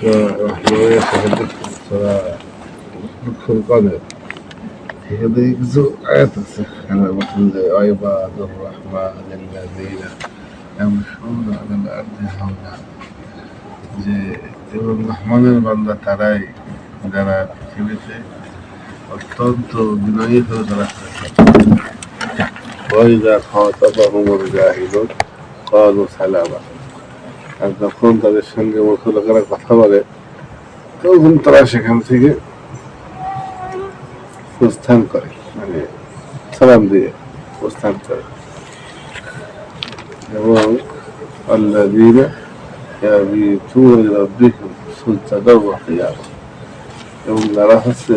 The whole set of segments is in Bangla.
الرحمن شهدت القدر এখানে কিছু আয়াত আছে عباد الرحمن الذين يمشون على الأرض هونا যে এবং রহমানের বান্দা তারাই যারা পৃথিবীতে অত্যন্ত বিনয়ী হয়ে তারা وإذا خاطبهم الجاهلون قالوا سلاما আর যখন তাদের সঙ্গে মূর্খ লোকেরা কথা বলে তখন তারা সেখান থেকে প্রস্থান করে, মানে সালাম দিয়ে প্রস্থান করে। এবং আল্লাযীনা ইয়াবিতুনা লিরাব্বিহিম সুজদান ওয়া কিয়ামা, এবং যারা হচ্ছে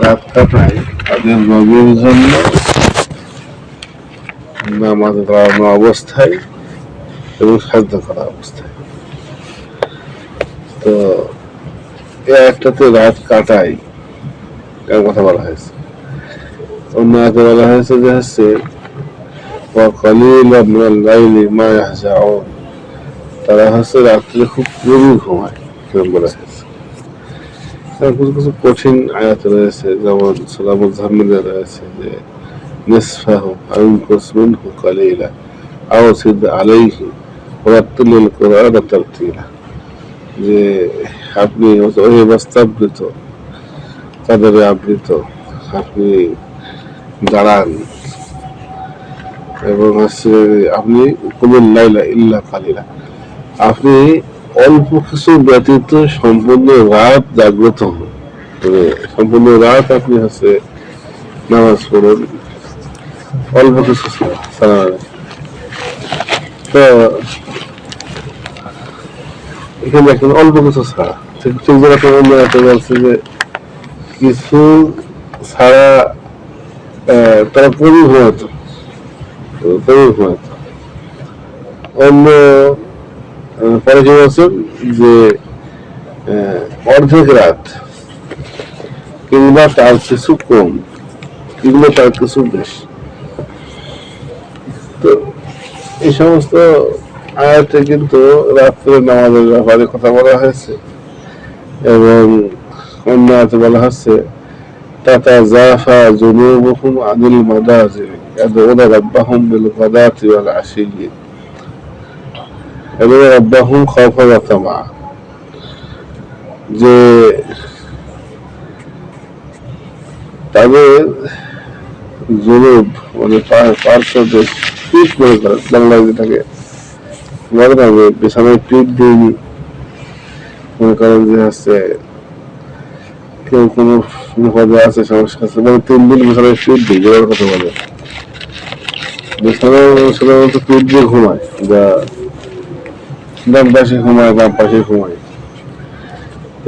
রাত কাটায় তাদের রবের জন্য নামাজে দাঁড়ানো অবস্থায় এবং সাজদা করা অবস্থায়। তো একটাতে রাত কাটাই এর কথা বলা হয়েছে, অন্য হাতে বলা হয়েছে যে হচ্ছে তারা হচ্ছে রাত্রে খুব গভীর ঘুমায় বলা হয়েছে। কিছু কিছু কঠিন আয়াত রয়েছে, যেমন সূরা মুজাম্মিলে রয়েছে যে নিসফাহু আও ইনকুস মিনহু কালিলা আও জিদ আলাইহি ওয়ারাত্তিলিল কুরআনা তারতিলা, যে আপনি ওই অবস্থাবৃত তাদের আবৃত আপনি দাঁড়ান এবং আপনি কুমিল লাইলা ইল্লা কালিলা, আপনি অল্প কিছু ব্যতীত সম্পূর্ণ রাত জাগ্রত হন, সম্পূর্ণ রাত আপনি হচ্ছে নামাজ পড়ুন অল্প কিছু ছাড়া। তো এখানে এখন অল্প কিছু ছাড়া ঠিক যেরকম অন্য একটা বলছে যে কিছু ছাড়া তারা কবি ঘুমাতো অন্য পরে কি বলছেন যে অর্ধেক রাত কিংবা তার কিছু কম কিংবা তার কিছু বেশি। তো এই সমস্ত আয়াতে কিন্তু রাত্রে নামাজের ব্যাপারে কথা বলা হয়েছে, এবং অন্য আয়াতে বলা হচ্ছে তাতাজাফা জুনুবুহুম আনিল মাদাজির ইয়াদউনা রাব্বাহুম বিল গাদাতি ওয়াল আশিয়্যি ইয়াদউনা রাব্বাহুম খাওফান ওয়া তামআ, যে তাদের জুনুব মানে পার্শ্বদেশ পিঠ মনে করেন, বাংলায় যেটাকে বলে না যে বিছানায় পিঠ দিয়ে মনে করেন যে হচ্ছে কেউ কোনো বিপদে আছে সমস্যা আছে, মানে 3 দিন বিছানায় পিঠ দিই যাওয়ার কথা বলে, বিছানায় সাধারণত পিঠ দিয়ে ঘুমায়, যা ডান পাশে ঘুমায় বাম পাশে ঘুমায়।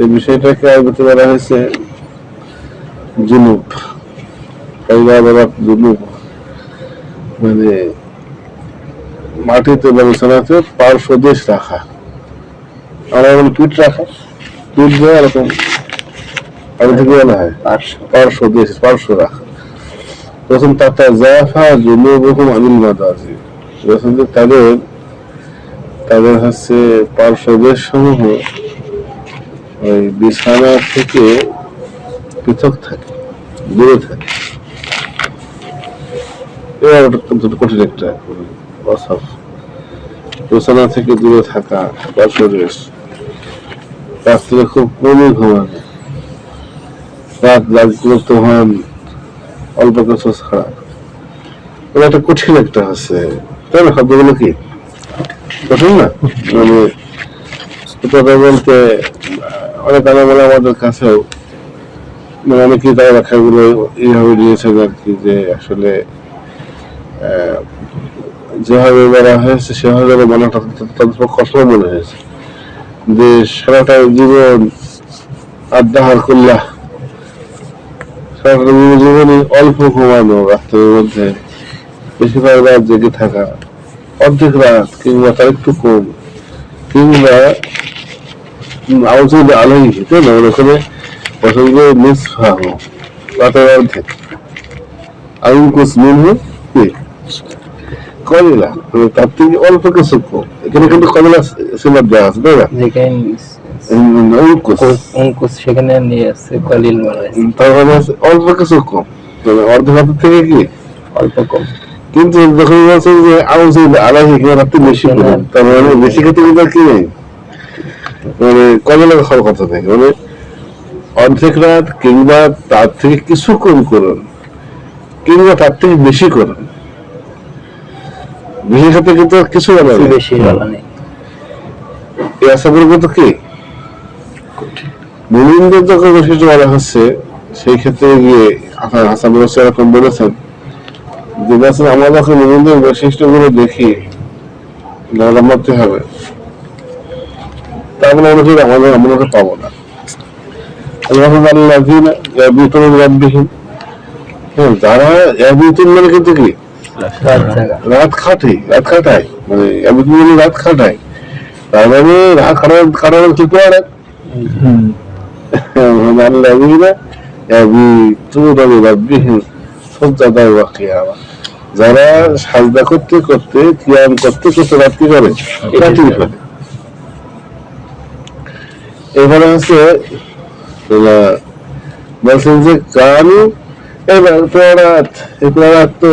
এই বিষয়টাকে আগে বলা হয়েছে জুনুব, জুনুব মানে মাটিতে বা বিছানাতে পার্শ্বদেশ রাখা, আমরা পিঠ রাখা, পিঠ দিয়ে এরকম আগে থেকে বলা হয় পার্শ্বদেশ, পার্শ্ব রাখা। তখন তাতাজাফা জুনুবুহুম আনিল মাদাজি, তাদের হচ্ছে পার্শ্বদেশ সমূহ ওই বিছানা থেকে পৃথক থাকে, দূরে থাকে। এবার কঠিন একটা অসাফ, বিছানা থেকে দূরে থাকা পার্শ্বদেশ, রাত্রে খুব কমই ঘুমানো, রাত জাগ্রত হন অল্প কিছু ছাড়া। ওটা একটা কঠিন একটা আছে, তাই না? শব্দগুলো কি কঠিন না? মানে কথা বলতে অনেক আগে বলে আমাদের কাছেও মানে অনেকেই তারা ব্যাখ্যাগুলো এইভাবে দিয়েছেন আর কি, যে আসলে যেভাবে বলা হয়েছে সেভাবে মানাটা তাদের কষ্ট মনে হয়েছে, যে সারাটা জীবন আদাহার করলা, সারাটা জীবনে অল্প ঘুমানো, রাত্রের মধ্যে বেশিরভাগ রাত জেগে থাকা, অর্ধেক রাত কিংবা তার একটু কম, কিংবা আউযুবিল্লাহি আলাইহি, তাই না? ওখানে পছন্দ নিসফাহ রাতের অর্ধেক, আইনকুস মিনহু কলিলা, মানে তার থেকে অল্প কিছু কম। এখানে কিন্তু কলিলা সিলাপ দেওয়া আছে, তাই না? অঙ্কুশ সেখানে নিয়ে আসছে কলিল বানাইছে, তার মানে অল্প কিছু কম, মানে অর্ধেক হাতের থেকে কি অল্প কম। কিন্তু যখন বলছেন যে আড়াই কিলো রাত্রি বেশি করে, তার মানে বেশি খেতে কিন্তু কি নেই, মানে কলিলা খাওয়ার কথা নেই, মানে অর্ধেক রাত কিংবা তার থেকে কিছু কম করুন কিংবা তার থেকে বেশি করুন, বেশি খেতে কিন্তু কিছু বলা নেই, বেশি বলা নেই। এই আশাগুলো কিন্তু কি মুমিনদের যখন বৈশিষ্ট্য বলা হচ্ছে, সেই ক্ষেত্রে গিয়ে হাসান এরকম বলেছেন যে বলছেন আমরা যখন মুমিনদের বৈশিষ্ট্য গুলো দেখি মানতে হবে, তার মানে অনুযায়ী আমরা পাবো না। যারা মানে কিন্তু কি রাত খাটায়, মানে রাত খাটায়, তার মানে রাত খাটানোর কি করে যারা সাজদা করতে করতে কিয়াম করতে করতে রাত্রি করে কাটিয়ে ফেলে। এখানে আছে বলছেন যে কানু এবার প্ররাত তো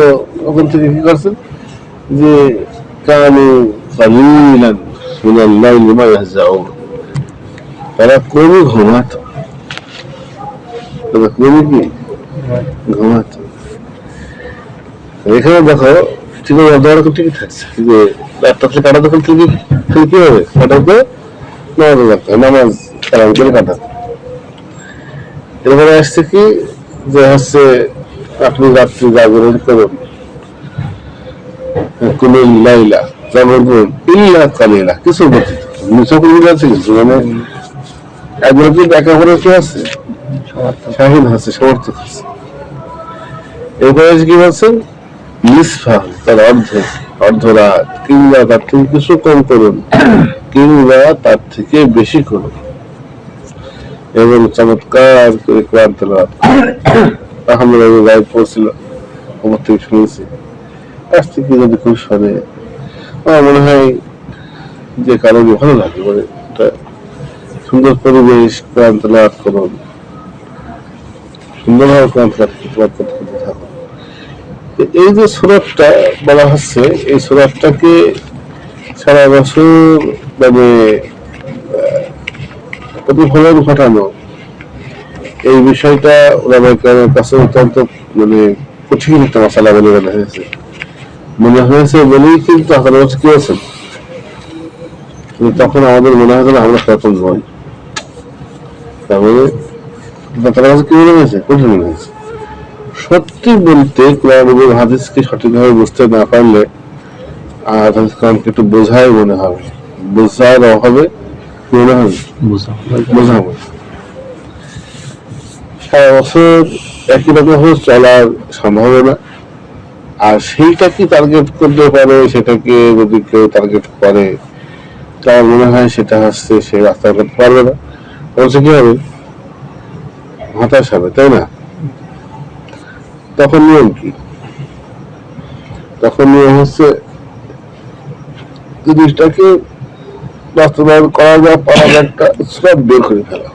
ওখান থেকে কি করছেন যে কানু কালিলান মিনাল লাইলি মা ইয়াহজাউন, তারা কমই ঘুমাতো, তারা কমই কি ঘুমাতো। এখানে দেখো ঠিক ঠিকই থাকছে যে রাতটা কাটা দখল থেকে কি হবে, কাটাতে নামাজ রাখতে হয়, নামাজ কালাম করে কাটাতে। এরপরে আসছে কি যে হচ্ছে আপনি রাত্রি জাগরণ করুন, কুমিল লাইলা জাগরণ করুন ইল্লা কালিলা, কিছু ব্যতীত নিচকুল আছে কিছু, মানে একবার কি দেখা করে কি আছে শাহিদ আছে, সমর্থক আছে। এরপরে কি বলছেন নিসফা, তার অর্ধ রাত কিংবা তার থেকে কিছু কম করুন কিংবা তার থেকে বেশি করুন, এবং চমৎকার করে কোরআন তেলাওয়াত আলহামদুলিল্লাহ লাইভ পড়ছিল, আমার থেকে শুনেছি, কাছ থেকে যদি খুব শোনে আমার মনে হয় যে কারো ভালো লাগে, মানে একটা সুন্দর পরিবেশ, কোরআন তেলাওয়াত করুন, সুন্দরভাবে কোরআন তেলাওয়াত করতে থাকুন। এই যে সূরাটা বলা হচ্ছে, এই সূরাটাকে সারা বছর মানে প্রতিফলন ঘটানো, এই বিষয়টা ওলামায়ে কাছে অত্যন্ত মানে কঠিন একটা মশালা বলে মনে হয়েছে বলেই কিন্তু আপনারা কি আছেন, তখন আমাদের মনে হয় না আমরা সচেতন নই, তাহলে তারা কি মনে হয়েছে, কঠিন মনে হয়েছে। সত্যি বলতে কোরআন এবং হাদিসকে সঠিকভাবে বুঝতে না পারলে আর কোরআনকে একটু বোঝাই মনে হবে, বোঝার অভাবে মনে হবে বোঝা হবে। সারা বছর একই রকম ভাবে চলার সম্ভাবনা, আর সেইটা কি টার্গেট করতে পারে, সেটাকে যদি কেউ টার্গেট করে তার মনে হয় সেটা হচ্ছে সে রাস্তা করতে পারবে না, বলছে কি হবে হতাশ হবে, তাই না? তখন নিয়ম কি? তখন নিয়ম হচ্ছে জিনিসটাকে বাস্তবায়ন করা যায়, পারার একটা সব বের করে ফেলা।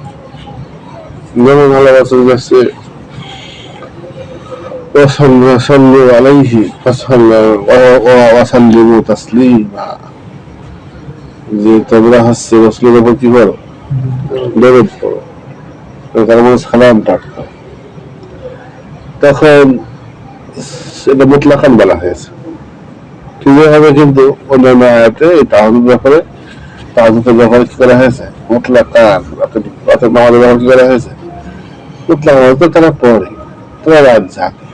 যেমন ভালোবাসা যাচ্ছে যে তোমরা হচ্ছে রসুলের উপর কি করো, দরুদ পড়ো, তার মানে সালাম পাঠ করো। তখন সেটা মুতলাকান বলা হয়েছে, ঠিকভাবে কিন্তু অন্যান্য আয়াতে এই তাহাজ্জুদের ব্যাপারে কি করা হয়েছে, মুতলাকান অর্থাৎ নামাজের ব্যাপারে কি করা হয়েছে মুতলাকান, অর্থাৎ তারা পড়ে, তারা রাত জাগে।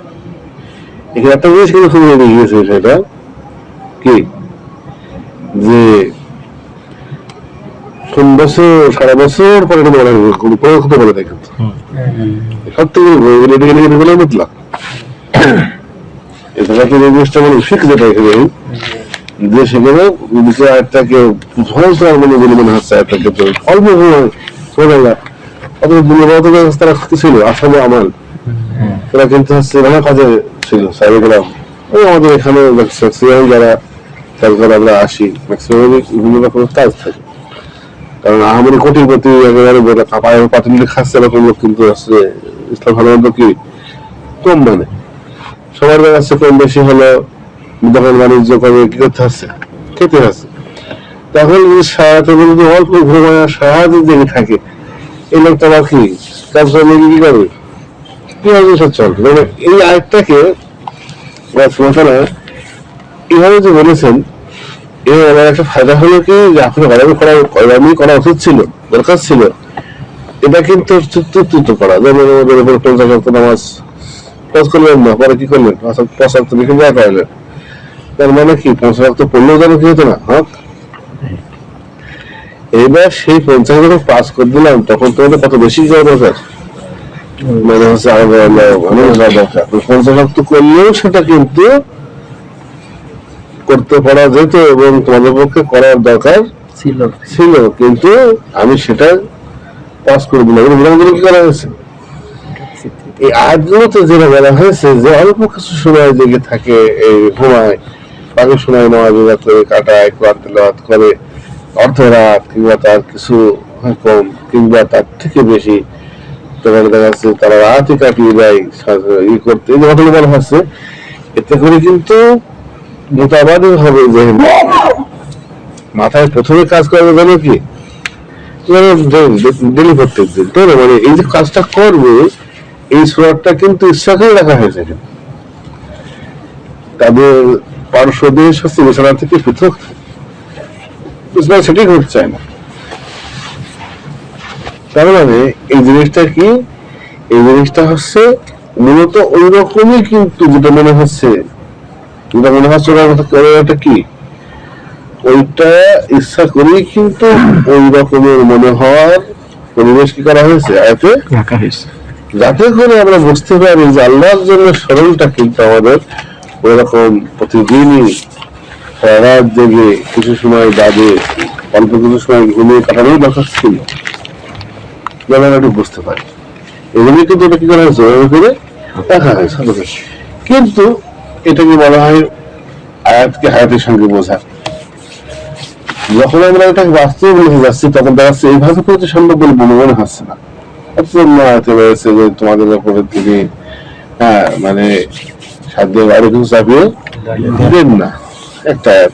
এখানে একটা জিনিস কিন্তু শুনে গিয়েছে, সেটা কি যে সারা বছর পরে কথা বলে দেখেন সব থেকে বলে মুতলাক জিনিসটা মানে শিখ যেটা এখানে যে সেখানে আয়টাকে বলে মনে হচ্ছে, আয়টাকে অল্প তারা ছিল আসামে আমার, তারা কিন্তু হচ্ছে নানা কাজে ছিল সাহেবেরা ওই আমাদের এখানে ম্যাক্সিমাম যারা কাজ করে আমরা আসি ম্যাক্সিমাম বিভিন্ন রকমের কাজ থাকে, কারণ আহামরি কোটিপতি একেবারে বলে কাপায় পাতিল খাচ্ছে এরকম লোক কিন্তু আসলে ইসলাম সাধারণত কি কম মানে সবার কাছে কম বেশি হলো দোকান বাণিজ্য করে কি করতে হচ্ছে, খেতে হচ্ছে। তখন যদি সারাতে যদি অল্প ঘুমায় সারাদিন জেগে থাকে এই লোকটা আবার কি কাজ করলে কি করবে, কিভাবে সব চলবে। মানে এই আরেকটাকে এইভাবে যে বলেছেন এর আমার একটা ফায়দা হলো কি যে আপনি হরামি করা উচিত ছিল, দরকার ছিল। এটা কিন্তু তুত্ব করা যেমন আমাদের উপর 50 ওয়াক্ত নামাজ কাজ করলেন না, পরে কি করলেন 5 ওয়াক্ত লিখে দেওয়া পাইলেন, তার মানে কি 5 ওয়াক্ত পড়লেও যেন কি হতো না হক। এইবার সেই 50 যখন পাস করে দিলাম তখন তোমাদের কত বেশি যাওয়া দরকার, মানে হচ্ছে অনেক যাওয়া দরকার। 50 ওয়াক্ত করলেও সেটা কিন্তু করতে পারা যেত এবং তোমাদের পক্ষে করার দরকার ছিল, কিন্তু আমি সেটা পাস করে দিলাম। বিরামগুলো কি করা হয়েছে এই আয়াতগুলোতে যেটা বলা হয়েছে যে অল্প কিছু সময় জেগে থাকে এই ঘুমায়, বাকি সময় নামাজ করে কাটায়, কোরআন তেলাওয়াত করে অর্ধরাত কিংবা তার কিছু কম কিংবা তার থেকে বেশি, তোমার দেখা যাচ্ছে তারা রাতই কাটিয়ে দেয় ই করতে। এই কথাগুলো বলা হচ্ছে এতে করে কিন্তু মোটাবাদি হবে যে মাথায় প্রথমে কাজ করবে জানো কি ডেলি প্রত্যেক দিন, তাই না? মানে এই যে কাজটা করবে এই সুরাতটা কিন্তু ইচ্ছাকেই রাখা হয়েছে, তাদের পার্শ্ব দেশ হচ্ছে বিছানা থেকে পৃথক, সেটাই ঘটতে চায় না। তার মানে এই জিনিসটা কি, এই জিনিসটা হচ্ছে মূলত ওই রকমই, কিন্তু যেটা মনে হচ্ছে ওটা কি ওইটা ইচ্ছা করেই কিন্তু ওই রকমের মনে হওয়ার পরিবেশ কি করা হয়েছে আয়াতে রাখা হয়েছে, যাতে করে আমরা বুঝতে পারি যে আল্লাহর জন্য স্মরণটা কিন্তু আমাদের ওই রকম প্রতিদিনই রাত জেগে কিছু সময় বাদে অল্প কিছু সময় ঘুমিয়ে কাটানোর দরকার ছিল, যেন আমরা একটু বুঝতে পারি। এগুলি কিন্তু এটা কি করা হয়েছে করে রাখা হয়েছে। কিন্তু এটাকে বলা হয় আয়াতকে হায়াতের সঙ্গে বোঝা। যখন আমরা এটাকে বাস্তবে লিখে যাচ্ছি তখন দেখা যাচ্ছে এইভাবে করতে সম্ভব বলে মনে হচ্ছে না। আয়াতে রয়েছে যে তোমাদের উপরে তিনি মানে সাধ্যের আরো কিছু চাপিয়ে দেন না, একটা আয়াত।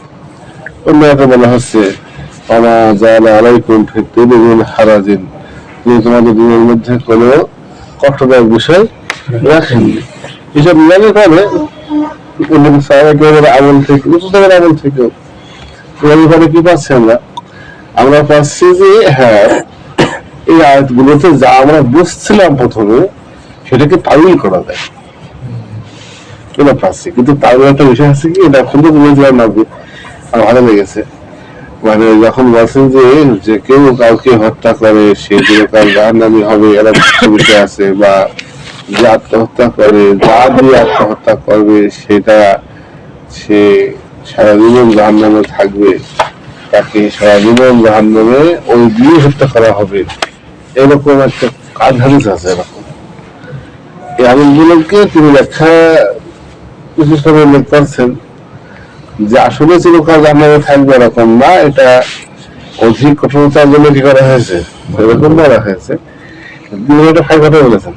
অন্য আয়াতে বলা হচ্ছে আমা জাআলা আলাইকুম ফিদ-দীনি হারাজিন, তিনি তোমাদের দিনের মধ্যে কোনো কষ্টদায়ক বিষয় রাখেননি। এসব মিলানোর কারণে আমল থেকে আমল থেকেও কি পাচ্ছি আমরা পাচ্ছি যে হ্যাঁ এই আয়াতগুলোতে যা আমরা বুঝছিলাম প্রথমে সেটাকে তামিল করা যায়, এটা পাচ্ছি। কিন্তু তার একটা বিষয় আছে কি, এটা খুব বুঝলাম না, আর ভালো লেগেছে। মানে যখন বলছেন যে কেউ কাউকে হত্যা করে সে চিরকাল জাহান্নামী হবে, এরা বিষয় আছে, বা যে আত্মহত্যা করে যা দিয়ে আত্মহত্যা করবে সেটা সে সারা জীবন জাহান্নামে থাকবে, তাকে সারা জীবন জাহান্নামে ওই দিয়ে হত্যা করা হবে, এরকম একটা কাজ হাদিস আছে। এরকম এই আমলগুলোকে তিনি ব্যাখ্যা বিশেষভাবে উল্লেখ করছেন যে আসলে চিরকাল জাহান্নামে থাকবে এরকম না, এটা অধিক কঠোরতার জন্য কি করা হয়েছে এরকম বলা হয়েছে। এটা খাই কথা বলেছেন,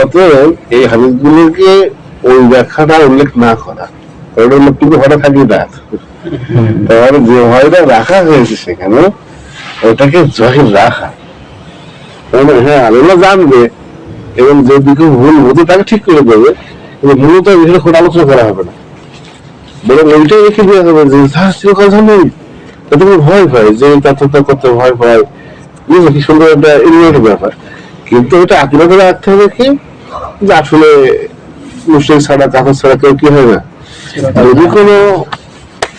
অতএব এই হাদিসগুলোকে ওই ব্যাখ্যাটা উল্লেখ না করা, কারণ উল্লেখ কিন্তু হঠাৎ থাকি না, তার যে ভয়টা রাখা হয়েছে সেখানে ওটাকে জহির রাখা, হ্যাঁ আল্লাহ জানবে এবং যে দিকে ভুল হতে তাকে ঠিক করে দেবে, কিন্তু মূলত বিষয়টা খুব আলোচনা করা হবে না, বরং ওইটাই রেখে দেওয়া হবে যে তার চিরকাল জানেন, এত ভয় পায় যে আত্মহত্যা করতে ভয় পায়, বুঝলো কি সুন্দর একটা ইনভেন্টের ব্যাপার। কিন্তু ওটা আগ্রহ করে রাখতে হবে কি যে আসলে মুসলিম ছাড়া কাপড় ছাড়া কেউ কি হয় না, যদি কোনো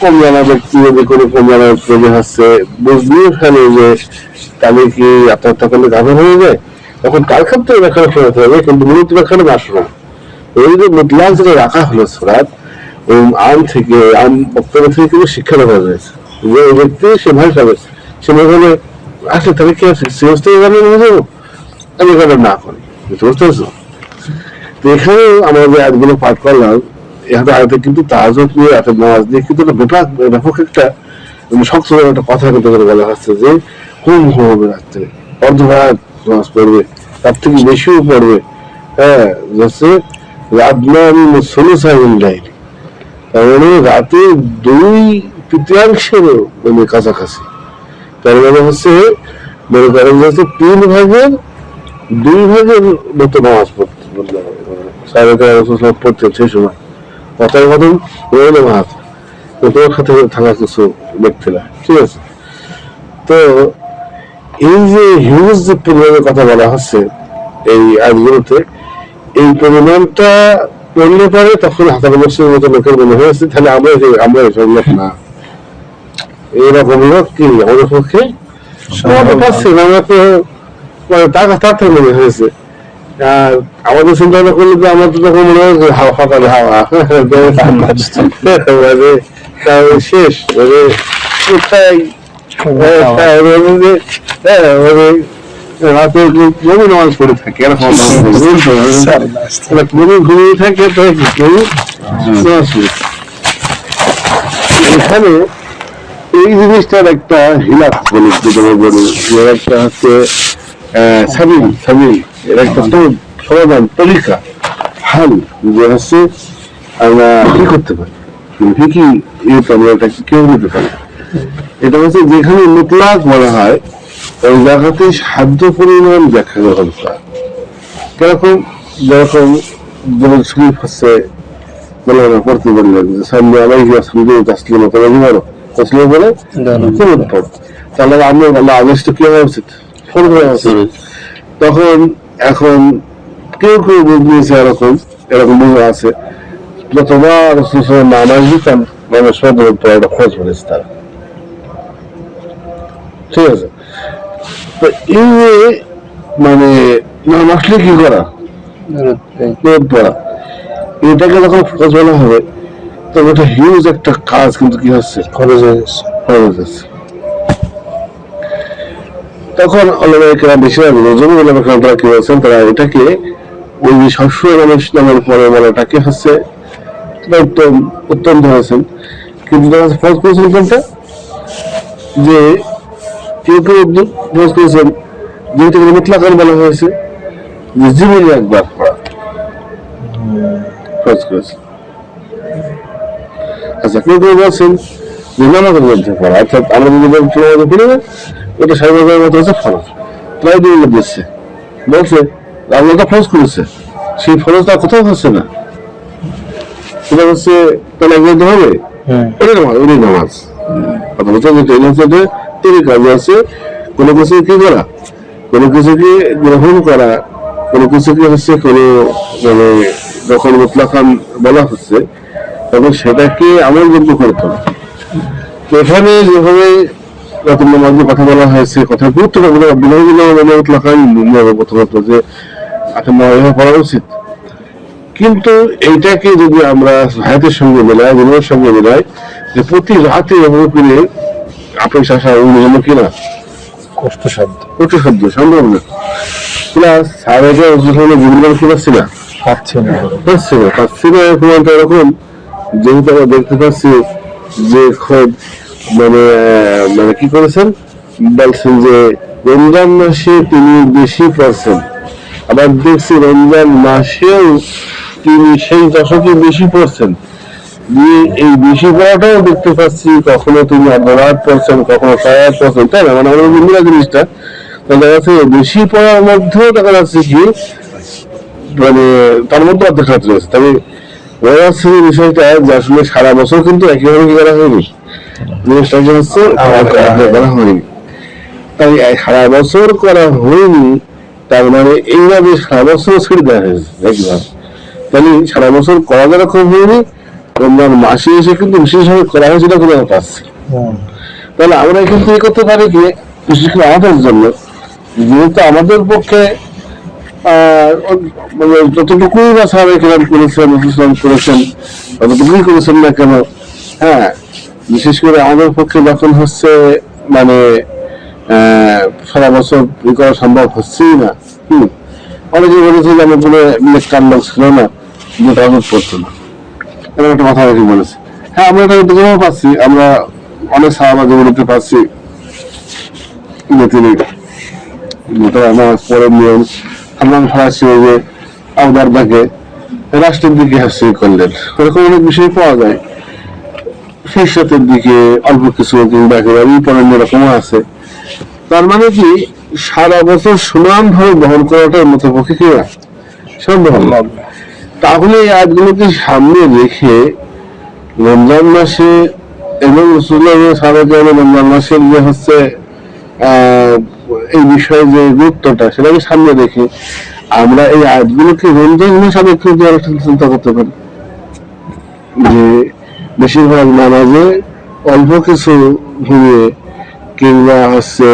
কম জানা ব্যক্তি যদি কোনো কম জানার প্রয়োজন হচ্ছে বুঝলিয়ে ফেলে যে তাহলে কি আত্মহত্যা করলে গাভীর হয়ে যায়, তখন তার ক্ষেত্রে ব্যাখ্যা শোনাতে হবে, কিন্তু মূলত ব্যাখ্যাটা না শোনা। ওই যে মুতলাক যেটা রাখা হলো সুরাত ওই আম থেকে আম বক্তব্য থেকে কিন্তু শিক্ষা দেওয়া হয়েছে যে ওই ব্যক্তি সে ভয় পাবে, সে মনে হলে আসলে তাহলে কি আছে সিরিয়াস থেকে জানি হয়ে যাবো, আমি এখানে না করি, বুঝতে পারছো? তো এখানেও আমরা যে আজগুলো পাঠ করলাম এখানে আয়তে কিন্তু তাহাজ্জুদ নিয়ে রাতের নামাজ দিয়ে কিন্তু একটা ব্যাপক একটা শক্ত একটা কথা কিন্তু বলা হচ্ছে যে ঘুম ঘুমাবে রাত্রে, অর্ধরাত নামাজ পড়বে, তার থেকে বেশিও পড়বে। হ্যাঁ, যাচ্ছে তার মানে রাতে 2/3 মানে কাছাকাছি। তার মানে হচ্ছে মনে করেন যাচ্ছে 3/2 মতো নামাজ পড়তে পড়তেন সেই সময়। কথার কথা রইল মাছ তোমার সাথে থাকা কিছু ব্যক্তিরা, ঠিক আছে। তো এই যে হিউজ যে পরিমাণের কথা বলা হচ্ছে এই আইনগুলোতে, এই পরিমাণটা পড়লে পরে তখন হাজার বছরের মতো লোকের মনে হয়েছে তাহলে আমরা সম্ভব না, এরকম লোক কি আমাদের পক্ষে পাচ্ছি না, আমরা তো টাকা তার থেকে মনে হয়েছে। আর আমাদের চিন্তা ভাবনা করলে তো আমার তো তখন মনে হয় হাওয়া ফাঁকালে হাওয়া মানে শেষ মানে কোথায় রাতে জমি নামাজ পড়ে থাকে এরকম ঘুমিয়ে থাকে। এখানে এই জিনিসটার একটা হিলাপ বলি একটা হচ্ছে সাবিল এর একটা সমাধান তরিকা হাল যে হচ্ছে আমরা কি করতে পারি, কি আমরা এটা কেউ নিতে পারি। এটা হচ্ছে যেখানে মুতলাক বলা হয় ওই জায়গাতে সাধ্য পরিমাণ ব্যাখ্যা গ্রহণ করা। কিরকম, যেরকম যেমন শরীফ হচ্ছে বলে আমরা পড়তে বললেন যে সামনে আলাইহি ওয়াসাল্লাম তাসলিমা বলো তাসলিমা বলে তাহলে আমরা আল্লাহ আদেশ তো কি হওয়া উচিত, তখন এখন কেউ কেউ বুঝিয়েছে এরকম বুঝে আছে যতবার নামাজ দিতাম মানুষ একটা খোঁজ বলেছে তারা, ঠিক আছে। তো এই যে মানে নাম আসলে কি করা পড়া, এটাকে যখন খোঁজ বলা হবে তখন একটা হিউজ একটা কাজ কিন্তু কি হচ্ছে খরচ হয়ে যাচ্ছে। তখন বেশিরভাগ তারা কি বলছেন, তারা এটাকে ওই যে সবসময় মানুষ নামের পরে বলাটাকে হচ্ছে অত্যন্ত হয়েছেন। কিন্তু তারা ফরজ করেছেন কোনটা, যে কেউ কেউ ফরজ করেছেন যেহেতু মুতলাকান বলা হয়েছে যে জীবনে একবার পড়া ফরজ করেছে। আচ্ছা, কেউ কেউ বলছেন যে নামাজের মধ্যে পড়া, অর্থাৎ আমরা যদি পড়ি না ওটা সাইবার মতো হচ্ছে ফরজ। প্রায় দুই দিচ্ছে বলছে আল্লাহ ফরজ করেছে, সেই ফরজটা কোথাও হচ্ছে না, সেটা হচ্ছে তাহলে একজন হবে ওই নামাজ। তিনি কাজ আছে কোনো কিছু কি করা, কোনো কিছুকে গ্রহণ করা, কোনো কিছুকে হচ্ছে কোনো মানে যখন মুতলাকান বলা হচ্ছে তখন সেটাকে আমলযোগ্য করতে হবে। এখানে যেভাবে কথা বলা হয়েছে, কথা গুরুত্বপূর্ণ প্রথমত যে এভাবে পড়া উচিত। কিন্তু এইটাকে যদি আমরা হায়াতের সঙ্গে মেলাই, জীবনের সঙ্গে মেলাই যে প্রতি রাতে এভাবে করে আপনি শাসা অনুযায়ী কিনা কষ্টসাধ্য সম্ভব না। প্লাস সারাটা জীবন কি পাচ্ছি না এরকম, যেহেতু আমরা দেখতে পাচ্ছি যে খুব মানে মানে কি করেছেন বলছেন যে রমজান মাসে তিনি বেশি পড়ছেন, আবার দেখছি রমজান মাসেও তিনি সেই দশকে বেশি পড়ছেন। এই বেশি পড়াটাও দেখতে পাচ্ছি কখনো তিনি অর্ধরাত পড়ছেন, কখনো সারাত পড়ছেন, তাই না? মানে আমাদের মিলা জিনিসটা দেখা যাচ্ছে বেশি পড়ার মধ্যেও দেখা যাচ্ছে কি মানে তার মধ্যে অর্ধেক রাত রয়েছে। তবে বলা যাচ্ছে বিষয়টা যে আসলে সারা বছর কিন্তু একইভাবে কি করা হয়নি, জিনিসটাকে হচ্ছে করা হয়নি। তাই সারা বছর করা হয়নি, তার মানে এইভাবে সারা বছর ছেড়ে দেওয়া হয়েছে একইভাবে। তাহলে সারা বছর করা যেরকম হয়নি, রমজান মাসে এসে কিন্তু বিশেষভাবে করা হয়েছে এটা কোনো পাচ্ছি। তাহলে আমরা কিন্তু কি করতে পারি কি, বিশেষ করে আমাদের জন্য, যেহেতু আমাদের পক্ষে মানে যতটুকুই বা সাহাবায়ে কেরাম করেছেন ততটুকুই করেছেন না কেন, হ্যাঁ, বিশেষ করে আমাদের পক্ষে যখন হচ্ছে মানে সারা বছর করা সম্ভব হচ্ছেই না। অনেকে বলেছে যে আমার কোনো কান্ড ছিল না, যে তাহলে পড়তো না। এরকম একটা কথা কি বলেছে। হ্যাঁ, আমরা এটা দেখেও পাচ্ছি, আমরা অনেক সাহাবা জীবনীতে পাচ্ছি যে তিনি নামাজ পড়েন নিয়ম সালমান ফারাসি যে আবু দারদাকে রাষ্ট্রের দিকে হাসিল করলেন, এরকম অনেক বিষয় পাওয়া যায়। শীর্ষতের দিকে অল্প কিছু কিংবা একেবারেই পড়েন এরকমও আছে। তার মানে কি সারা বছর সমান ভাবে বহন করাটার মতো পক্ষে কি না সম্ভব না। তাহলে এই আয়াতগুলোকে সামনে রেখে রমজান মাসে এবং রসুল্লাহ রমজান মাসের যে হচ্ছে এই বিষয়ে যে গুরুত্বটা সেটাকে সামনে রেখে আমরা এই আয়াতগুলোকে রমজান মাস আরেকটু চিন্তা করতে পারি যে বেশিরভাগ নামাজে অল্প কিছু ঘুমিয়ে কিংবা হচ্ছে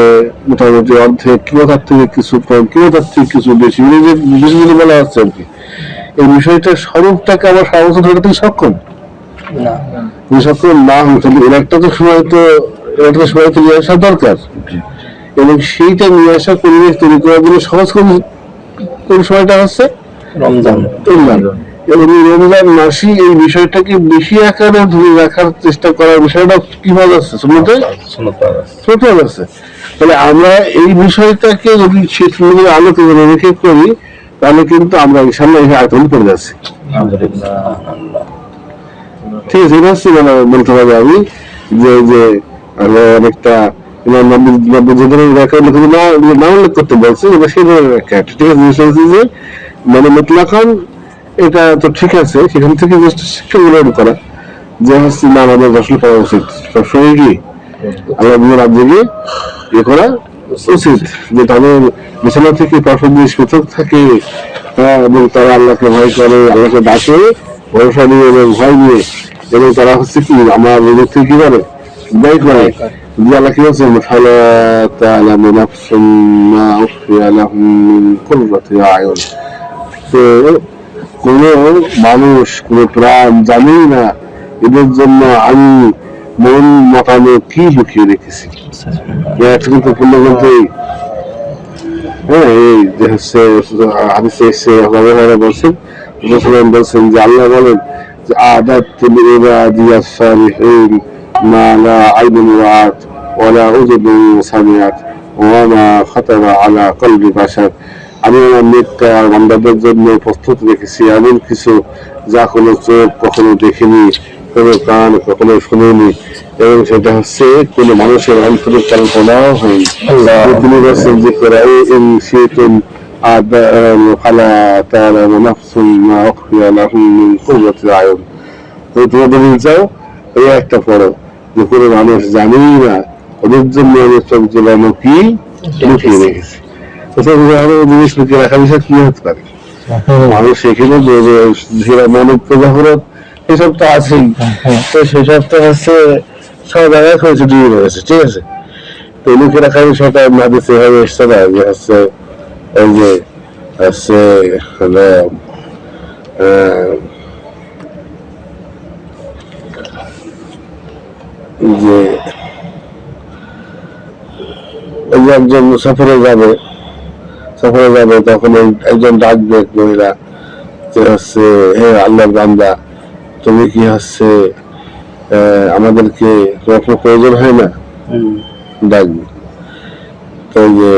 মোটামুটি অর্ধেক কিংবা তার থেকে কিছু কম কিংবা তার থেকে কিছু বেশি যদি বলা হচ্ছে আর কি, এই বিষয়টা স্বরূপটাকে আমার সামর্থ্য ধরতে সক্ষম সক্ষম না হলে এর একটা তো সময় তো নিয়ে আসা দরকার, এবং সেইটা নিয়ে আসা পরিবেশ তৈরি করার জন্য সহজ কোন সময়টা হচ্ছে রমজান। এবং এই রমজান মাসি এই বিষয়টাকে বেশি আকারে ধরে রাখার চেষ্টা করার বিষয়টা কিভাবে আছে আছে। তাহলে আমরা এই বিষয়টাকে যদি আলোচনা রেখে করি তাহলে কিন্তু আমরা ইনশাল্লাহ এই আয়তন করে যাচ্ছি। ঠিক আছে, এটা হচ্ছে মানে বলতে হবে আমি যে যে অনেকটা না উল্লেখ করতে বলছি সেই ধরনের একটা ঠিক আছে যে মানে মোতলাকান এটা তো ঠিক আছে, সেখান থেকে শিক্ষা গ্রহণ করা যে হচ্ছে না আমাদের আসলে করা উচিত সবসময় কি আল্লাহ রাজ্যকে ইয়ে করা উচিত, যে তাদের বিছানা থেকে পারফরমেন্স পৃথক থাকে এবং তারা আল্লাহকে ভয় করে, আল্লাহকে ডাকে ভরসা নিয়ে এবং ভয় নিয়ে, এবং তারা হচ্ছে কি আমার নিজের থেকে কি করে ব্যয় করে। আল্লাহ কি বলছেন ফালা তা'লামু নাফসুম মা উখফিয়া লাহুম মিন কুররাতি আ'য়ুন, তো কোন মানুষ কোন প্রাণ জানেই না এদের জন্য আমি মন মতানো কি লুকিয়ে রেখেছি। কিন্তু পূর্ণগ্রন্থে হ্যাঁ এই যে হচ্ছে হাদিসে এসে বলছেন বলছেন যে আল্লাহ বলেন যে আদাতু লিইবাদিয়া সালিহিন মা লা আইনুন রাআত ওয়া লা উযুনুন সামিআত ওয়া মা খাতারা আলা কলবি বাশার, আমি আমার নেককার বান্দাদের জন্য প্রস্তুত রেখেছি এমন কিছু যা কোনো চোখ কখনো দেখেনি, কোনো কান কখনো শুনেনি, এবং সেটা হচ্ছে কোনো মানুষের অন্তরে কল্পনাও হয়নি। তিনি বলছেন যে তোমাদের চাও এই একটা পড়ো যে কোনো মানুষ জানেই না ওদের জন্য আমি চোখ জোলানো কি লুকিয়ে রেখেছি। জিনিস লুকিয়ে রাখা বিষয় কি হতে পারে? মানুষ এখানে মানব প্রজাহরত এসব তো আছেই, তো সেসব তো হচ্ছে সব জায়গায় হয়েছে দিয়ে রয়েছে, ঠিক আছে। তো লুকিয়ে রাখার বিষয়টা হাদিসে এভাবে এসছে না যে হচ্ছে এই যে হচ্ছে যে একজন সফরে যাবে তখন একজন ডাকবে মহিলা যে হচ্ছে হে আল্লাহর বান্দা, তুমি কি হচ্ছে আমাদেরকে তোমার প্রয়োজন হয় না? ডাকবে তো যে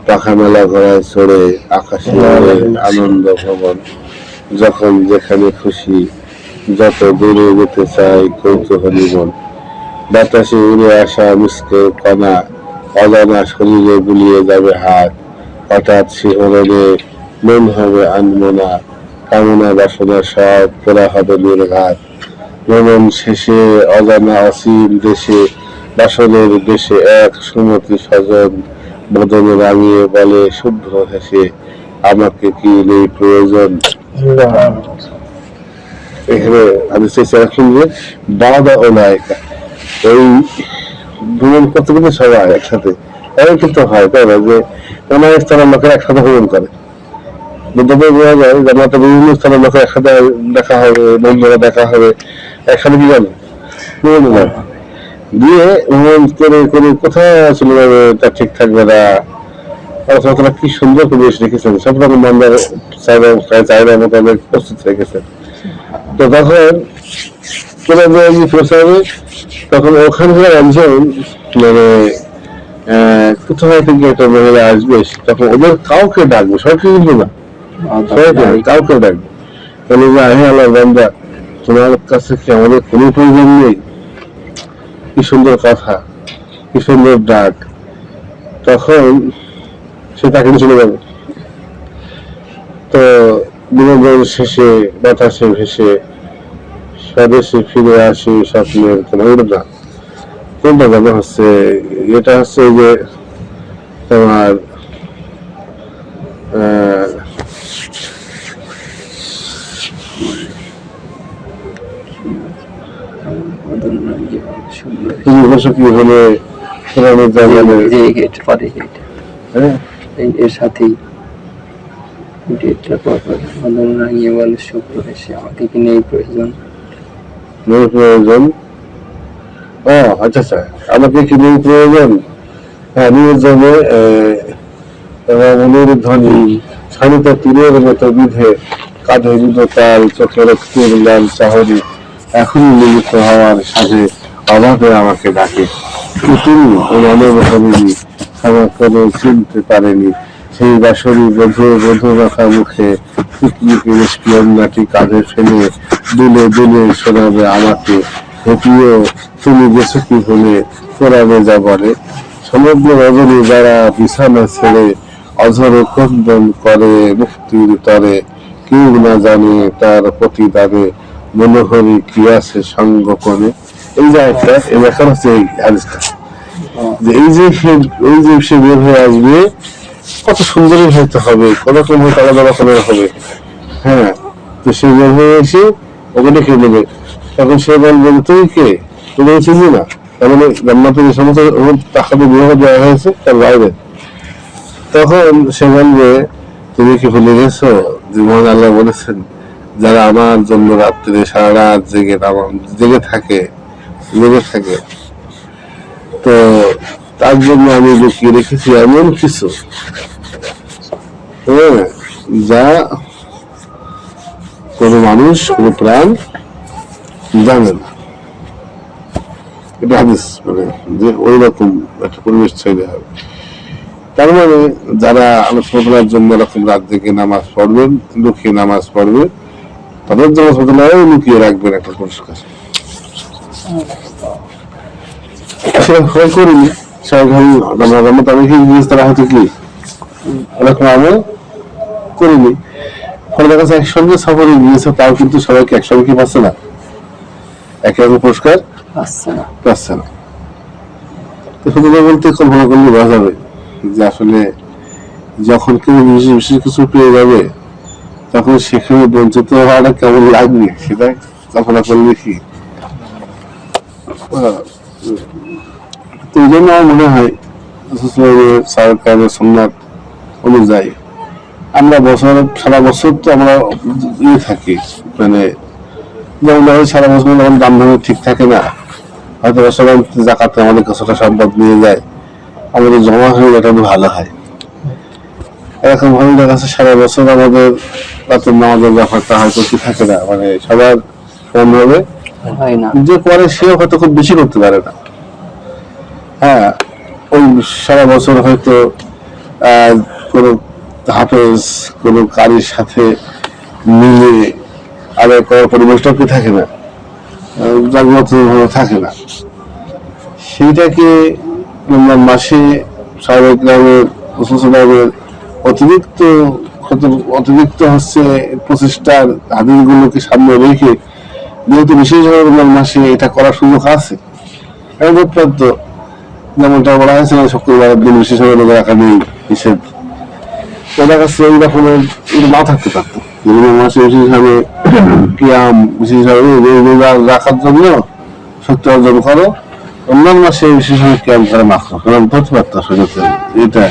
পাখা মেলা ঘোড়ায় চড়ে আকাশে আনন্দ ভবন, যখন যেখানে খুশি যত দূরে যেতে চাই কৌতূহলী মন, বাতাসে উড়ে আসা মিষ্টের কণা অজানা শরীরে বুলিয়ে যাবে হাত, হঠাৎ শিহরণে মন হবে আনমনা, কামনা বাসনা সব করা হবে নির্ঘাত, ভ্রমণ শেষে অজানা অসীম দেশে বাসনের দেশে এক সুমতি স্বজন বদনে রাঙিয়ে বলে শুভ্র হেসে আমাকে কি নেই প্রয়োজন। এখানে আমি চেয়েছিলাম যে বাবা ও নায়িকা এই ভ্রমণ করতে গেলে সবাই একসাথে এমন কিন্তু হয় তাই না যে অনেক স্থানের লোকের একসাথে ভ্রমণ করে, বোঝা যায় যে বিভিন্ন স্থানের লোকের একসাথে দেখা হবে, বন্ধুরা দেখা হবে, একসাথে কি জানো দিয়ে ভ্রমণ করে করে কোথায় চলে যাবে তা ঠিক থাকবে না। তারা কি সুন্দর পরিবেশ রেখেছেন, সব রকম বান্দার চাহিদা মোতাবেক প্রস্তুত রেখেছেন। তো তখন তোরা যে প্রচারে তখন ওখানকার একজন মানে কোথাও থেকে একটা মহিলা আসবে, তখন ওদের কাউকে ডাকবে, সবকে কিন্তু না, কাউকে ডাকবে, বলে যে হে আল্লাহ বান্দা, তোমার কাছে কি আমাদের কোনো প্রয়োজন নেই? কি সুন্দর কথা, কি সুন্দর ডাক। তখন সে তাকে চলে যাবে। তো বিনোদন শেষে বাতাসে ভেসে স্বদেশে ফিরে আসি স্বপ্নের না কোনটা জানা হচ্ছে, এটা হচ্ছে যে তোমার কি হলে এর সাথেই আমাকে কি নেই প্রয়োজন? প্রয়োজন? ও আচ্ছা আচ্ছা, আমাকে কি নেই প্রয়োজন? হ্যাঁ, নির্জনে ধ্বনি শানিত তীরের মতো বিধে কাঁধে বিধতাল চোখে রক্তের লাল চাহরি এখনই নিমিত্ত হওয়ার সাথে অভাবে আমাকে ডাকে। তুমি ও মানব হরিণী ক্ষমা করে চিনতে পারেনি সেই বাসরি বধু বধু রাখা মুখে পিকনিকে নিষ্ক্রিয়টি কাঁধে ফেলে দুলে দুলে শোনাবে আমাকে। হেপিও তুমি গেছো কি হলে পড়াবে যা বলে সমুদ্র রজনী যারা বিছানা ছেড়ে অঝরে ক্রন্দন করে মুক্তির তরে, কেউ না জানে তার প্রতিদানে মনোহরি কি আছে সঙ্গ করে। এই যে একটা এই ব্যাখ্যা হচ্ছে এই হাদিসটা, যে এই যে সে বের হয়ে আসবে কত সুন্দরই হইতে হবে, কত রকম হয়তো আলাদা রকমের হবে। হ্যাঁ, তো সে বের হয়ে এসে ওখানে খেয়ে নেবে, তখন সে বলবে তুই কে, তুমি চিনি না? তার মানে জান্নাতের যে সমস্ত টাকাতে বিবাহ দেওয়া হয়েছে তার বাইরে। তখন সে বলবে তুমি কি ভুলে গেছো যে মহান আল্লাহ বলেছেন যারা আমার জন্য রাত্রে সারা রাত জেগে থাকে, তো তার জন্য আমি লুকিয়ে রেখেছি এমন কিছু যা কোনো মানুষ কোনো প্রাণ জানে না। এটা হাদিস, মানে যে ওই রকম একটা পরিবেশ তৈরি হবে। তার মানে যারা আলোচনা করার জন্য এরকম রাত জেগে নামাজ পড়বেন, লুকিয়ে নামাজ পড়বে, তাদের জন্য লুকিয়ে রাখবেন একটা পুরস্কার। সেটা করিনি তারা হয়তো কি এরকম আমল করিনি, ফলে দেখা যাচ্ছে একসঙ্গে সফরে গিয়েছে, তাও কিন্তু সবাইকে একসঙ্গে কি পাচ্ছে না, একে একে পুরস্কার পাচ্ছে না। তো সুতরাং বলতে কল্পনা করলে বোঝা যাবে যে আসলে যখন কেউ বিশেষ কিছু পেয়ে যাবে তখন সেখানে বঞ্চিত হওয়াটা কেমন লাগবে সেটা কল্পনা করলে কি। তো এই জন্য আমার মনে হয় সরকারের সুন্নাত অনুযায়ী আমরা সারা বছর তো আমরা থাকি, মানে যেমন সারা বছর যখন দাম দাম ঠিক থাকে না, হয়তো সবাই জাকাতে আমাদের কিছুটা সম্পদ নিয়ে যায়, আমাদের জমা হয়ে এটা ভালো হয়। এরকম ভাবে দেখা যাচ্ছে সারা বছর আমাদের রাতের নামাজের ব্যাপারটা হয়তো কি থাকে না, মানে সবার ফোন হবে যে পরে সেও হয়তো খুব বেশি করতে পারে না। হ্যাঁ, ওই সারা বছর হয়তো কোনো হাফেজ কোনো কারির সাথে মিলে আদায় করার পরিবেশটা কি থাকে না, জাগ্রত থাকে না। সেইটাকে মাসে সাবেক গ্রামের অতিরিক্ত হচ্ছে প্রচেষ্টার হাদিসগুলোকে সামনে রেখে, যেহেতু বিশেষভাবে রমজান মাসে এটা করার সুযোগ আছে, যেমনটা বলা হয়েছে শুক্রবারের দিন বিশেষভাবে রোজা রাখা নেই নিষেধ, ওদের কাছে ওই রকমের না থাকতে পারতো। রমজান মাসে বিশেষভাবে কিয়াম বিশেষভাবে রোজা রাখার জন্য শক্তি অর্জন করো, রমজান মাসে বিশেষভাবে কিয়াম করে না ধরতে পারতো সুযোগ। এটা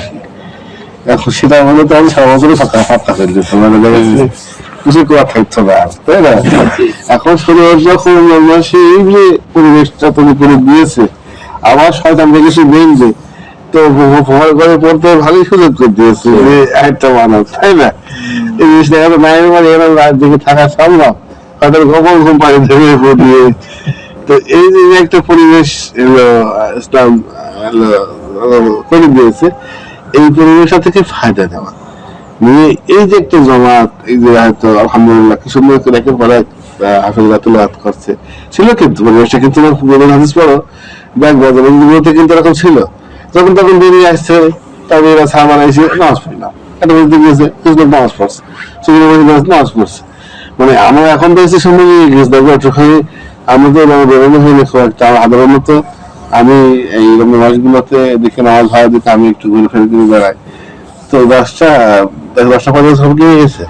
এখন সেটা হলে তো আমি সারা বছরই ফাঁকা করে দিত, মানে কিছু করা থাকতো না, তাই না? এখন যখন মাসে এই যে পরিবেশটা তুমি করে দিয়েছে, আবার শয়তান দেখেছি বেঞ্জে তো ভয় করে পড়তে ভালোই সুযোগ করে দিয়েছে একটা মানুষ, তাই না? এই জিনিসটা এত নাই মানে এরকম রাত দেখে থাকা সম্ভব তাদের কখন ঘুম পানি ধরে দিয়ে। তো এই যে একটা পরিবেশ ইসলাম করে দিয়েছে, এই পরিবেশটা থেকে ফায়দা নেওয়া নিয়ে এই যে একটা জমাত, এই যে হয়তো আলহামদুলিল্লাহ কি সুন্দর করে একের পর এক হাফেজরা তুলাত করছে, ছিল কিন্তু পরিবেশটা কিন্তু হাদিস পড়ো ব্যাগ বাজারগুলোতে কিন্তু এরকম ছিল। যখন তখন বেরিয়ে আসছে, তারপরে এরা সামান এসে নামাজ পড়ি না, একটা বলতে গিয়েছে কিছু লোক নামাজ পড়ছে, সেগুলো নামাজ পড়ছে। মানে আমরা এখন দেখছি সময় নিয়ে গেছি, দেখবো একটুখানি আমাদের বেরোনো হয়ে গেছে একটা সাধারণত। আমি এই মাসগুলোতে দেখে নামাজ ভাড়া দিতে আমি একটু ঘুরে ফেরে দিয়ে বেড়াই, তো 10টা 10টা 15 সব কিনে গেছে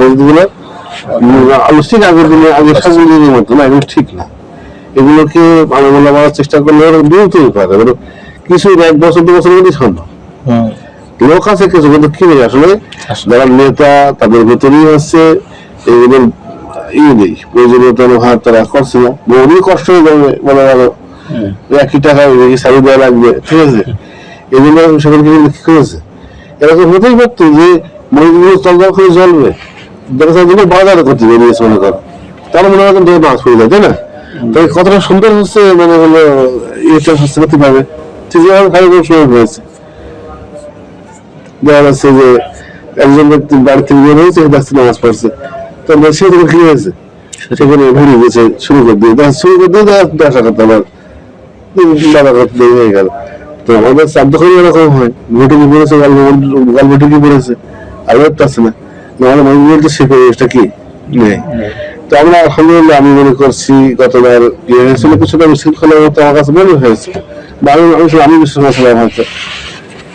বন্ধুগুলো। ঠিক আগের দিনে আগে সাজুদিনের মতো না, এগুলো ঠিক না। এগুলোকে মানামূল্য করার চেষ্টা করলে বিরতই পারে, কিছু 1 বছর 2 বছর মধ্যে সম্ভব। লোক আছে কিছু, কিন্তু কি নেই আসলে যারা নেতা তাদের ভেতরেই হচ্ছে এগুলোর নেই, প্রয়োজনীয়তা অনুভব তারা করছে না। অনেক কষ্ট হয়ে যাবে, বলা গেল 1 টাকা সারি দেওয়া লাগবে, ঠিক আছে। এই জন্য সেখানে কি করেছে, এরকম হতেই পারতো যে মসজিদগুলো চলবার করে জ্বলবে, দেখা যায় বাজারে করতে বেরিয়েছে মনে করো, তারা মনে হয় মাছ পড়ে যায়, তাই না? তাই কতটা সুন্দর হচ্ছে, মানে হলো এটা হচ্ছে করতে পারবে, ঠিক আছে। খালি সময় হয়েছে, দেখা যাচ্ছে যে একজন ব্যক্তি বাড়ি থেকে বের হয়েছে, ব্যস্ত নামাজ পড়ছে, তো সে তখন কি হয়েছে, সেখানে ঘুরে গেছে শুরু করে দিয়ে দেখা করতে আবার বাধা করতে দেরি হয়ে গেল। তো আমাদের শব্দ করে এরকম হয়, ঘটকি পড়েছে, গল্প ঠিকই পড়েছে, আর আছে না, আমাদের মনে বলতে সে পরিবেশটা কি নেই। তো আমরা আলহামদুলিল্লাহ আমি মনে করছি গতবার ইয়ে হয়েছিল কিছুটা বিশৃঙ্খলার মতো আমার কাছে মনে হয়েছে, বা আমি বিশ্বাস করছিলাম হয়তো।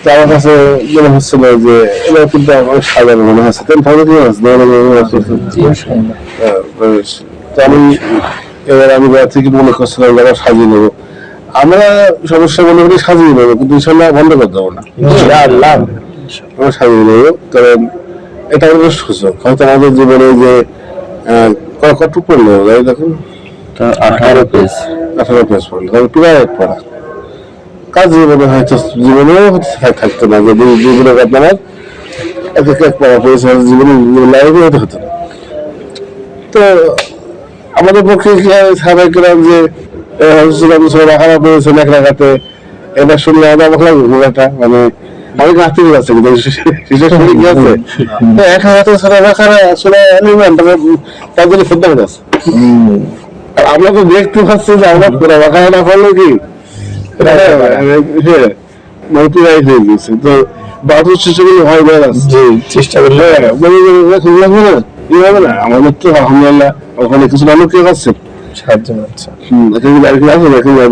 তো আমার কাছে মনে হচ্ছিল যে এটা কিন্তু অনেক সাজানো মনে হচ্ছে, তেল ভালো কি আছে। তো আমি এবার আমি থেকে মনে করছিলাম যারা সাজিয়ে নেবো, আমরা সমস্যা মনে করি সাজিয়ে নেবো, কিন্তু ইনশাল্লাহ বন্ধ করে দেবো না, আমরা সাজিয়ে নেবো। কারণ এটা আমাদের সুযোগ, হয়তো আমাদের জীবনে যে কত পড়লো দেখুন 18 পেজ পড়লো, তবে প্রায় পড়া কাজ জীবনে হয়তো জীবনেও থাকতো না, যদি জীবনে আপনার এক পড়া পড়েছে জীবনে লাইফে হতে হতো না। তো আমাদের পক্ষে সাহাবায়ে কেরাম যে রাখারা পড়েছেন এক রাখাতে, এটা শুনলে অবাক লাগবে একটা, মানে অনেক আত্মীয় আছে কিন্তু শুনে কি আছে এক হাতে রাখারা আসলে তার জন্য শ্রদ্ধা আছে। আর আমরা তো দেখতে পাচ্ছি যে আমরা পুরো রাখারা না করলে কি চেষ্টা করলে আমাদের তো আলহামদুলিল্লাহ ওখানে কিছু মানুষ কে আছে, সাহায্য করছে।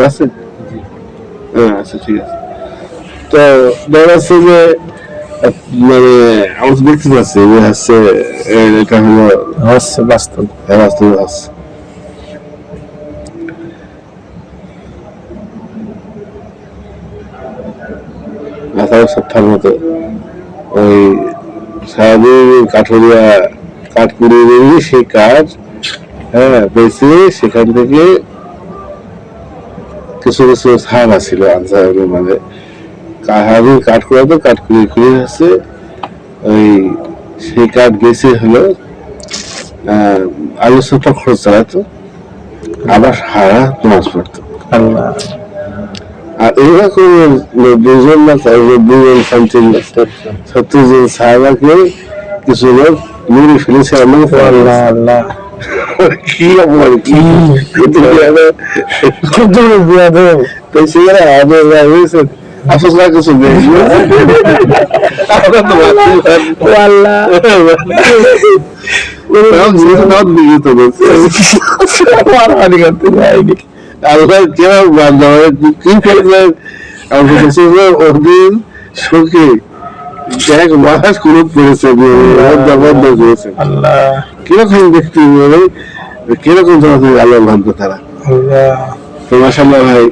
আছে, আচ্ছা ঠিক আছে। তো দেখা যাচ্ছে যে মানে আমরা তো দেখতে পাচ্ছি যে হচ্ছে এটা হলো বাস্তব বাস্তব আছে। সপ্তাহের মতো ওই সারাদিন কাঠুরিয়া কাঠ কুড়িয়ে বেরিয়ে সেই কাঠ বেঁচে সেখান থেকে কিছু কিছু সাহাবা ছিল আনসারের, মানে কাঠ কুড়াতো, কাঠ কুড়িয়ে কুড়িয়ে হচ্ছে ওই সেই কাঠ বেঁচে হলো আলু সপ্তাহ খরচ চালাতো, আবার সারা নামাজ পড়তো। আর এইরকম 2 জন না 2 সামথিং 70 জন সাহাবাকে কিছু লোক মেরে ফেলেছে। কি অপমান, কি তাই সেখানে হয়েছে আসলে কিছু নেই। আল্লাহ কেউ কি করলেন ওদিন শোকে এক মাস কুরুপ করেছে, কিরকম দেখতে কিরকম আল্লাহ ভাবতো তারা। তো মাশাআল্লাহ ভাই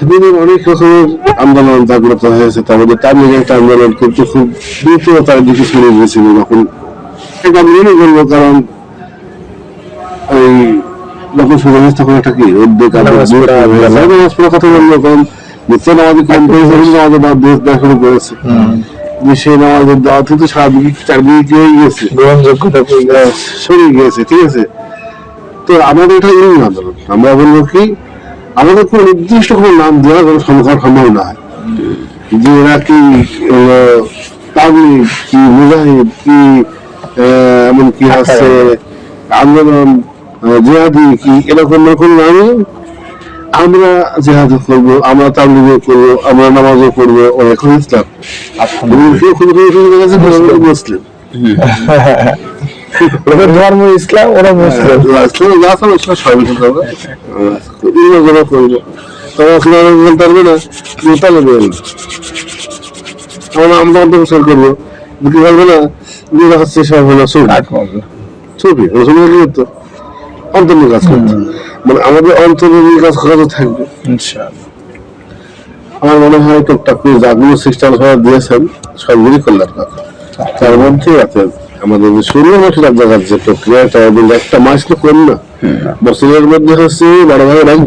দিনে অনেক রকমের আন্দোলন জাগ্রত হয়েছে, তার মধ্যে তার নিজের একটা আন্দোলন কিন্তু খুব দ্রুততার দিকে ছড়িয়ে গিয়েছিল। যখন আমি মনে করবো, কারণ ওই যখন শুরু হয়েছে তখন একটা কি উদ্যোগ কথা বললো, কারণ নিশ্চয় আমাদের কম করেছে, আমাদের শুরু করেছে। যে সে নামাজের দাওয়াতে তো সারাদিকে চারদিকে কি হয়ে গেছে, গ্রহণযোগ্যতা পেয়ে গেছে। সরে গিয়েছে, ঠিক আছে। তো আমাদের এটা ইলমি আন্দোলন, আমরা বলবো কি আমাদের কোনো নির্দিষ্ট কোনো নাম দেওয়ার কোনো সংখ্যার সম্ভব না হয়, যে এরা কি তাবলিগ কি মুজাহিদ কি এমন কি আছে আন্দোলন জিহাদি কি এরকম কোনো নামই। আমরা জেহাদ করবো, আমরা তাবলিগ করবো, আমরা নামাজও করবো, ও এখন ইসলাম মুসলিম। ওদের ধর্ম ইসলাম, ওরা মুসলিম। আমরা অন্তর্ভুক্ত করবো, কি বলবো না যেটা হচ্ছে সব হলো ছবি করতো, অন্তর্নির কাজ করতো, মানে আমাদের অন্তর্নির কাজ করা থাকবে ইনশাআল্লাহ। আমার মনে হয় টুকটাক করে জাগুলো সিস্টেম দিয়েছেন সবগুলি কল্যাণ কথা। তার মধ্যে আছে আমাদের যে ষোলো মাসের জায়গার যে প্রক্রিয়াটা এবং একটা মাস তো কম না, বছরের মধ্যে হচ্ছে 12 ভাগের 1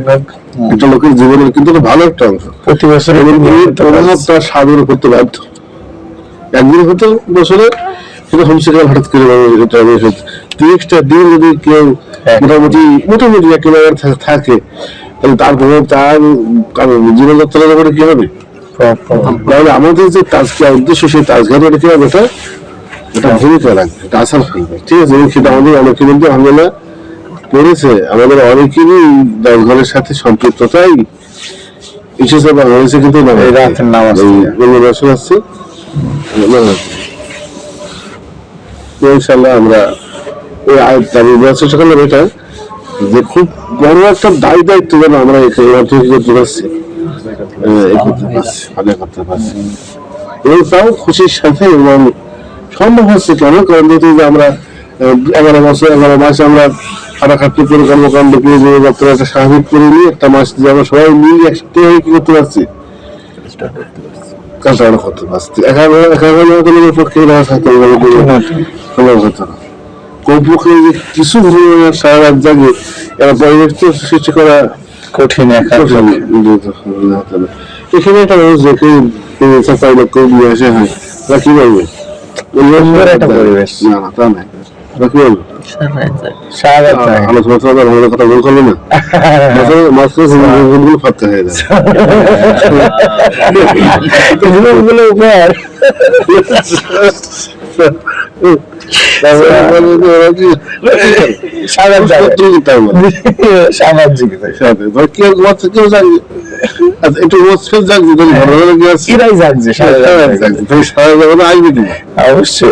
ভাগ একটা লোকের জীবনের কিন্তু একটা ভালো একটা অংশ। প্রতি বছর প্রভাবটা সাধন করতে বাধ্য, একদিন হয়তো বছরে সেটা হোমসেকার হঠাৎ করে এটা 30টা দিন যদি কেউ মোটামুটি একেবারে থাকে, তাহলে তার প্রভাব তার জীবনযাত্রার ব্যাপারে কি হবে। তাহলে আমাদের যে তাজকা উদ্দেশ্য, সেই তাজগাটা কি হবে, এটা ভূমিকা রাখবে, এটা আসার ফেলবে, ঠিক আছে। এবং সেটা আমাদের অনেকের মধ্যে আন্দোলন পড়েছে, আমাদের অনেকেরই দলঘরের সাথে সম্পৃক্ততাই এসেছে বা হয়েছে, কিন্তু আসছে। ইনশাল্লাহ আমরা ওই চেষ্টা করলাম এটা যে খুব বড় একটা দায়িত্ব যেন আমরা করতে পারছি, করতে পারছি, এবং তাও খুশির সাথে। এবং সম্ভব হচ্ছে কেন, কারণ যেহেতু যে আমরা 11 মাস আমরা খাটাখাটি করে কর্মকাণ্ড করে জীবনযাত্রা একটা স্বাভাবিক করে নিয়ে একটা মাস যে আমরা সবাই মিলে একসাথে কি করতে পারছি, কাজটা আমরা করতে পারছি। একার পক্ষে সম্ভব হতো না। কমপক্ষে যে কিছু সারা রাত জাগে এরা পরিবেশ তো সৃষ্টি করা কঠিন। এখানে একটা মানুষ দেখে 4 লক্ষ নিয়ে আসে হয়, তারা কি বলবে পরিবেশ না না তা নাই, তারা কি বলবে আলোচনা আমাদের কথা বল করবে না, মাঝখানে ফাটতে হয়ে যায়। অবশ্যই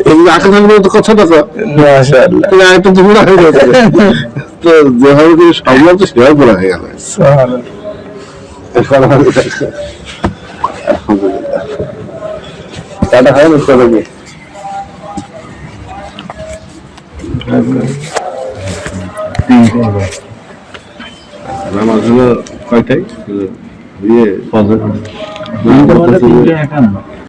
কথা তো যেভাবে সামলাম তো সেভাবে বলা হয়ে গেল। টাটা হয় না সবাইকে। নামাজ হলো কয়টায়?